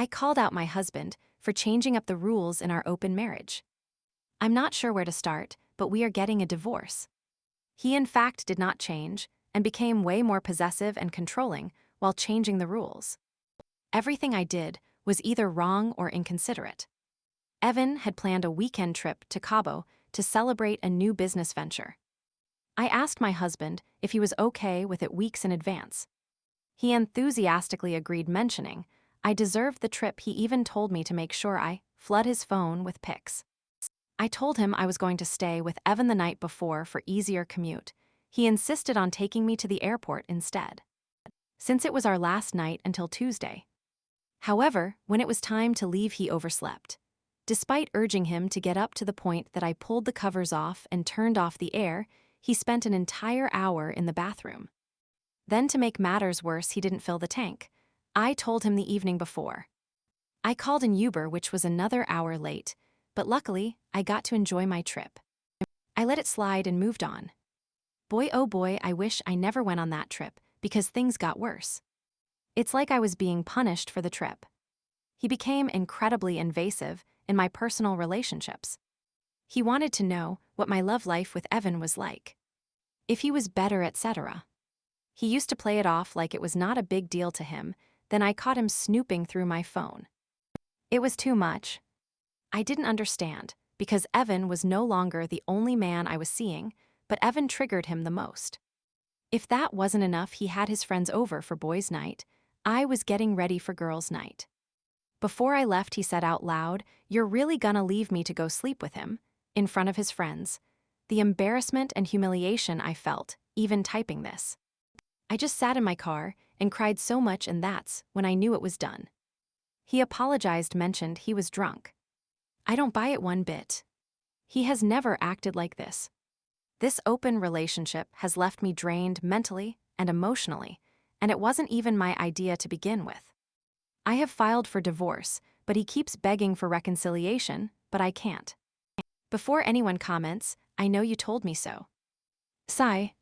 I called out my husband for changing up the rules in our open marriage. I'm not sure where to start, but we are getting a divorce. He in fact did not change and became way more possessive and controlling while changing the rules. Everything I did was either wrong or inconsiderate. Evan had planned a weekend trip to Cabo to celebrate a new business venture. I asked my husband if he was okay with it weeks in advance. He enthusiastically agreed, mentioning I deserved the trip. He even told me to make sure I flood his phone with pics. I told him I was going to stay with Evan the night before for easier commute. He insisted on taking me to the airport instead, since it was our last night until Tuesday. However, when it was time to leave, he overslept. Despite urging him to get up to the point that I pulled the covers off and turned off the air, he spent an entire hour in the bathroom. Then, to make matters worse, he didn't fill the tank. I told him the evening before. I called an Uber, which was another hour late, but luckily, I got to enjoy my trip. I let it slide and moved on. Boy, oh boy, I wish I never went on that trip because things got worse. It's like I was being punished for the trip. He became incredibly invasive in my personal relationships. He wanted to know what my love life with Evan was like, if he was better, etc. He used to play it off like it was not a big deal to him. Then I caught him snooping through my phone. It was too much. I didn't understand, because Evan was no longer the only man I was seeing, but Evan triggered him the most. If that wasn't enough, he had his friends over for boys' night. I was getting ready for girls' night. Before I left, he said out loud, "You're really gonna leave me to go sleep with him?" in front of his friends. The embarrassment and humiliation I felt, even typing this. I just sat in my car and cried so much, and that's when I knew it was done. He apologized, mentioned he was drunk. I don't buy it one bit. He has never acted like this. This open relationship has left me drained mentally and emotionally, and it wasn't even my idea to begin with. I have filed for divorce, but he keeps begging for reconciliation, but I can't. Before anyone comments, I know you told me so. Sigh.